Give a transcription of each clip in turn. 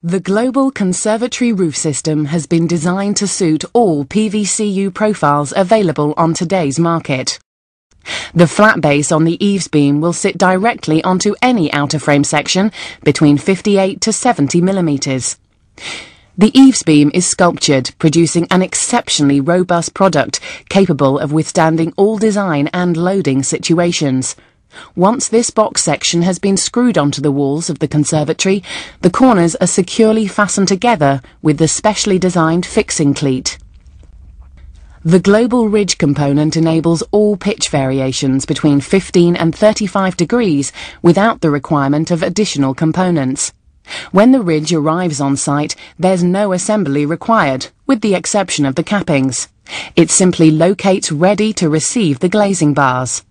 The global conservatory roof system has been designed to suit all PVCU profiles available on today's market. The flat base on the eaves beam will sit directly onto any outer frame section between 58 to 70 millimeters. The eaves beam is sculptured, producing an exceptionally robust product capable of withstanding all design and loading situations. Once this box section has been screwed onto the walls of the conservatory, the corners are securely fastened together with the specially designed fixing cleat. The global ridge component enables all pitch variations between 15 and 35 degrees without the requirement of additional components. When the ridge arrives on site, there's no assembly required, with the exception of the cappings. It simply locates ready to receive the glazing bars.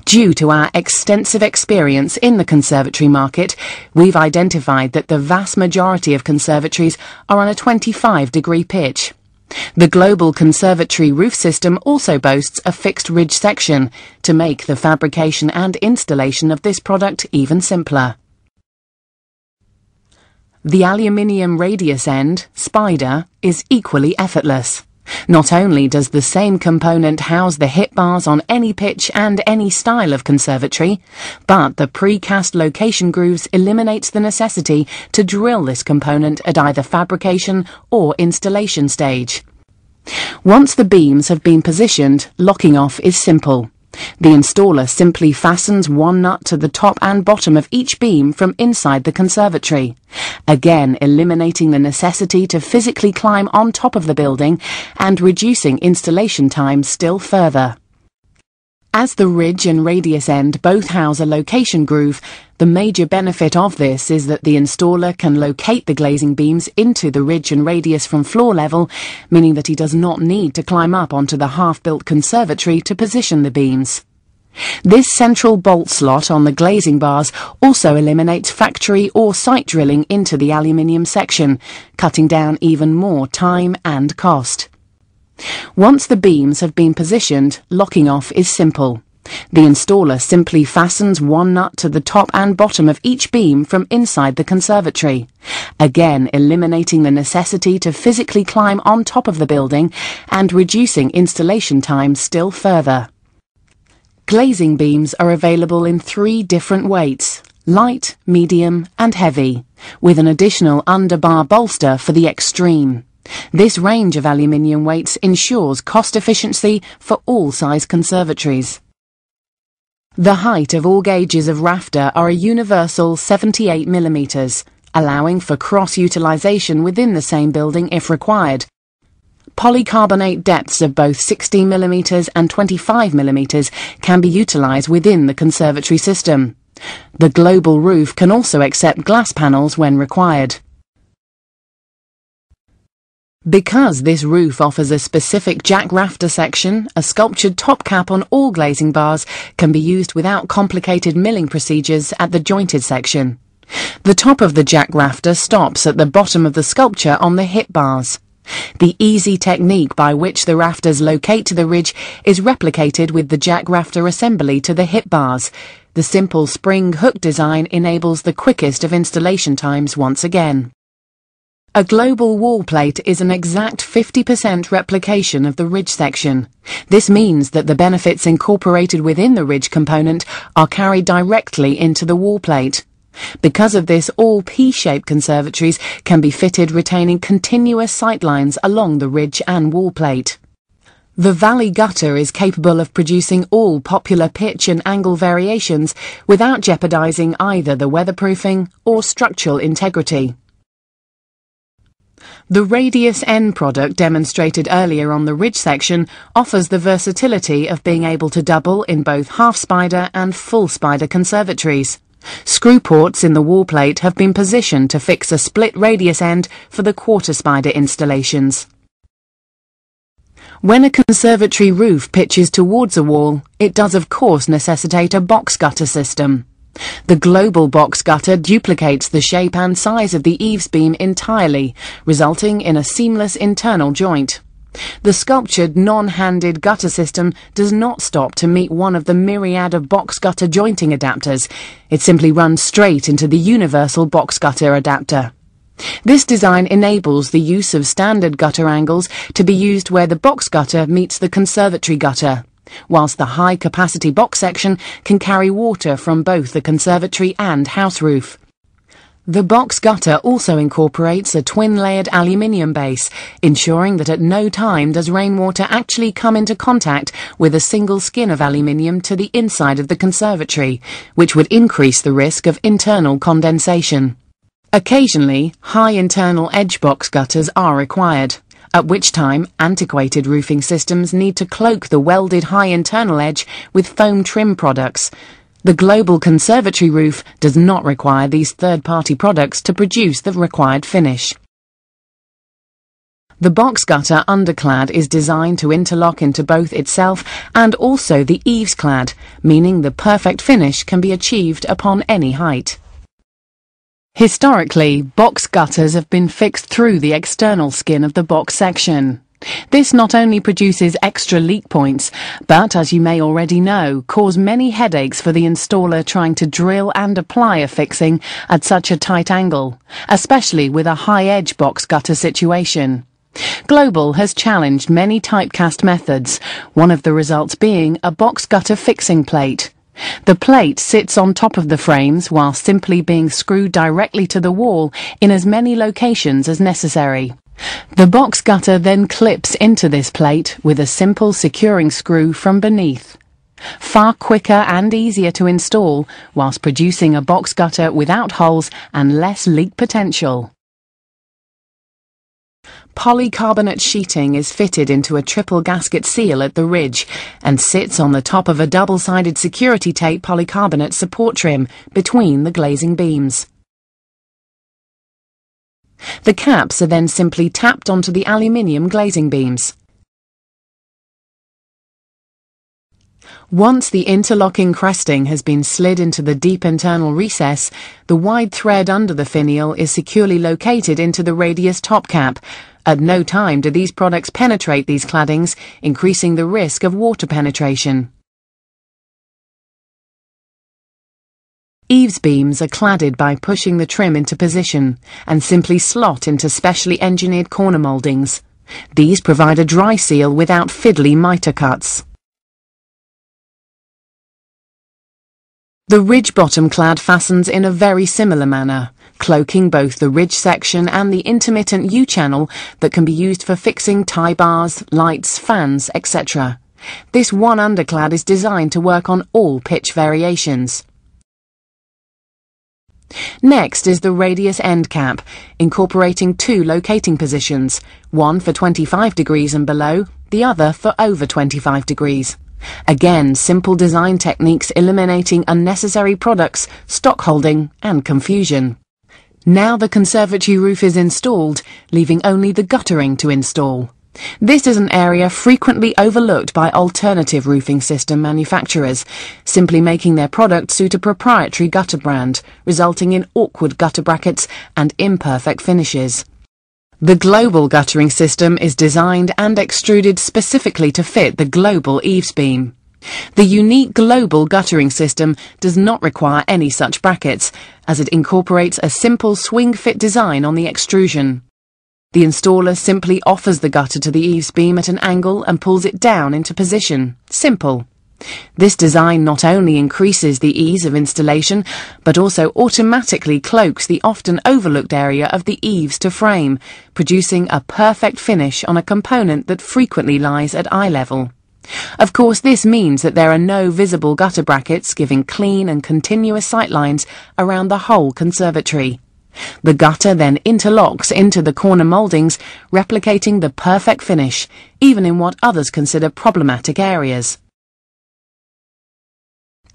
Due to our extensive experience in the conservatory market, we've identified that the vast majority of conservatories are on a 25-degree pitch. The global conservatory roof system also boasts a fixed ridge section to make the fabrication and installation of this product even simpler. The aluminium radius end, spider, is equally effortless. Not only does the same component house the hip bars on any pitch and any style of conservatory, but the precast location grooves eliminates the necessity to drill this component at either fabrication or installation stage. Once the beams have been positioned, locking off is simple. The installer simply fastens one nut to the top and bottom of each beam from inside the conservatory, again eliminating the necessity to physically climb on top of the building and reducing installation time still further. As the ridge and radius end both house a location groove, the major benefit of this is that the installer can locate the glazing beams into the ridge and radius from floor level, meaning that he does not need to climb up onto the half-built conservatory to position the beams. This central bolt slot on the glazing bars also eliminates factory or site drilling into the aluminium section, cutting down even more time and cost. Once the beams have been positioned, locking off is simple. The installer simply fastens one nut to the top and bottom of each beam from inside the conservatory, again eliminating the necessity to physically climb on top of the building and reducing installation time still further. Glazing beams are available in 3 different weights: light, medium and heavy, with an additional underbar bolster for the extreme. This range of aluminium weights ensures cost efficiency for all size conservatories. The height of all gauges of rafter are a universal 78 millimeters, allowing for cross-utilization within the same building if required. Polycarbonate depths of both 16 millimeters and 25 millimeters can be utilized within the conservatory system. The global roof can also accept glass panels when required. Because this roof offers a specific jack rafter section, a sculptured top cap on all glazing bars can be used without complicated milling procedures at the jointed section. The top of the jack rafter stops at the bottom of the sculpture on the hip bars. The easy technique by which the rafters locate to the ridge is replicated with the jack rafter assembly to the hip bars. The simple spring hook design enables the quickest of installation times once again. A global wall plate is an exact 50% replication of the ridge section. This means that the benefits incorporated within the ridge component are carried directly into the wall plate. Because of this, all P-shaped conservatories can be fitted retaining continuous sightlines along the ridge and wall plate. The valley gutter is capable of producing all popular pitch and angle variations without jeopardizing either the weatherproofing or structural integrity. The radius N product demonstrated earlier on the ridge section offers the versatility of being able to double in both half-spider and full-spider conservatories. Screw ports in the wall plate have been positioned to fix a split radius end for the quarter-spider installations. When a conservatory roof pitches towards a wall, it does of course necessitate a box gutter system. The global box gutter duplicates the shape and size of the eaves beam entirely, resulting in a seamless internal joint. The sculptured non-handed gutter system does not stop to meet one of the myriad of box gutter jointing adapters. It simply runs straight into the universal box gutter adapter. This design enables the use of standard gutter angles to be used where the box gutter meets the conservatory gutter, whilst the high-capacity box section can carry water from both the conservatory and house roof. The box gutter also incorporates a twin-layered aluminium base, ensuring that at no time does rainwater actually come into contact with a single skin of aluminium to the inside of the conservatory, which would increase the risk of internal condensation. Occasionally, high internal edge box gutters are required, at which time antiquated roofing systems need to cloak the welded high internal edge with foam trim products. The global conservatory roof does not require these third-party products to produce the required finish. The box gutter underclad is designed to interlock into both itself and also the eaves clad, meaning the perfect finish can be achieved upon any height. Historically, box gutters have been fixed through the external skin of the box section. This not only produces extra leak points, but, as you may already know, cause many headaches for the installer trying to drill and apply a fixing at such a tight angle, especially with a high-edge box gutter situation. Global has challenged many typecast methods, one of the results being a box gutter fixing plate. The plate sits on top of the frames while simply being screwed directly to the wall in as many locations as necessary. The box gutter then clips into this plate with a simple securing screw from beneath. Far quicker and easier to install whilst producing a box gutter without holes and less leak potential. Polycarbonate sheeting is fitted into a triple gasket seal at the ridge and sits on the top of a double-sided security tape polycarbonate support trim between the glazing beams. The caps are then simply tapped onto the aluminium glazing beams. Once the interlocking cresting has been slid into the deep internal recess, the wide thread under the finial is securely located into the radius top cap. At no time do these products penetrate these claddings, increasing the risk of water penetration. Eaves beams are cladded by pushing the trim into position and simply slot into specially engineered corner mouldings. These provide a dry seal without fiddly mitre cuts. The ridge bottom clad fastens in a very similar manner, cloaking both the ridge section and the intermittent U-channel that can be used for fixing tie bars, lights, fans, etc. This one underclad is designed to work on all pitch variations. Next is the radius end cap, incorporating two locating positions, one for 25 degrees and below, the other for over 25 degrees. Again, simple design techniques eliminating unnecessary products, stock holding and confusion. Now the conservatory roof is installed, leaving only the guttering to install. This is an area frequently overlooked by alternative roofing system manufacturers, simply making their product suit a proprietary gutter brand, resulting in awkward gutter brackets and imperfect finishes. The global guttering system is designed and extruded specifically to fit the global eaves beam. The unique global guttering system does not require any such brackets, as it incorporates a simple swing-fit design on the extrusion. The installer simply offers the gutter to the eaves beam at an angle and pulls it down into position. Simple. This design not only increases the ease of installation, but also automatically cloaks the often overlooked area of the eaves to frame, producing a perfect finish on a component that frequently lies at eye level. Of course, this means that there are no visible gutter brackets, giving clean and continuous sightlines around the whole conservatory. The gutter then interlocks into the corner mouldings, replicating the perfect finish, even in what others consider problematic areas.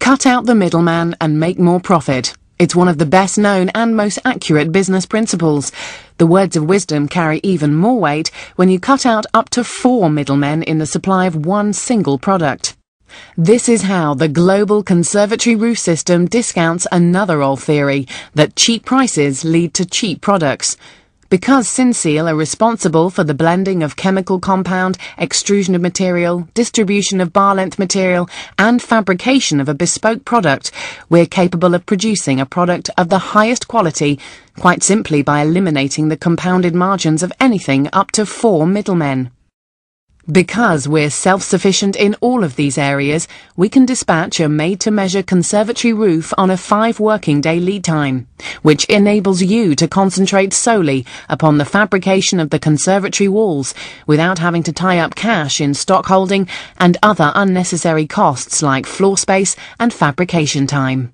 Cut out the middleman and make more profit. It's one of the best known and most accurate business principles. The words of wisdom carry even more weight when you cut out up to 4 middlemen in the supply of one single product. This is how the global conservatory roof system discounts another old theory that cheap prices lead to cheap products. Because Synseal are responsible for the blending of chemical compound, extrusion of material, distribution of bar-length material, and fabrication of a bespoke product, we're capable of producing a product of the highest quality, quite simply by eliminating the compounded margins of anything up to 4 middlemen. Because we're self-sufficient in all of these areas, we can dispatch a made-to-measure conservatory roof on a 5-working-day lead time, which enables you to concentrate solely upon the fabrication of the conservatory walls without having to tie up cash in stock holding and other unnecessary costs like floor space and fabrication time.